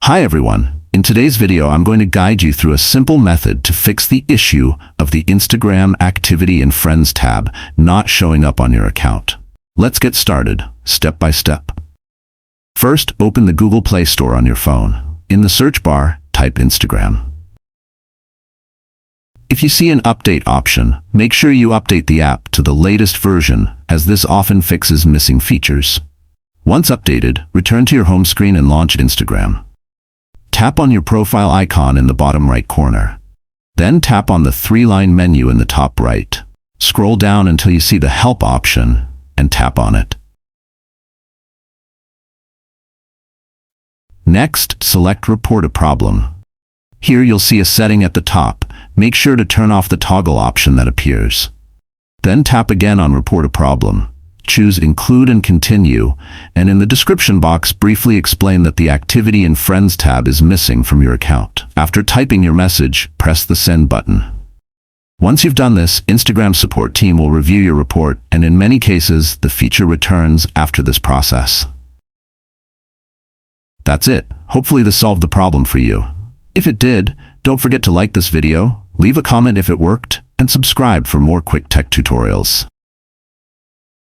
Hi everyone. In today's video, I'm going to guide you through a simple method to fix the issue of the Instagram Activity and Friends tab not showing up on your account. Let's get started, step by step. First, open the Google Play Store on your phone. In the search bar, type Instagram. If you see an update option, make sure you update the app to the latest version, as this often fixes missing features. Once updated, return to your home screen and launch Instagram. Tap on your profile icon in the bottom right corner. Then tap on the three-line menu in the top right. Scroll down until you see the Help option and tap on it. Next, select Report a Problem. Here you'll see a setting at the top. Make sure to turn off the toggle option that appears. Then tap again on Report a Problem. Choose Include and Continue, and in the description box briefly explain that the Activity and Friends tab is missing from your account. After typing your message, press the Send button. Once you've done this, Instagram support team will review your report, and in many cases, the feature returns after this process. That's it. Hopefully this solved the problem for you. If it did, don't forget to like this video, leave a comment if it worked, and subscribe for more quick tech tutorials.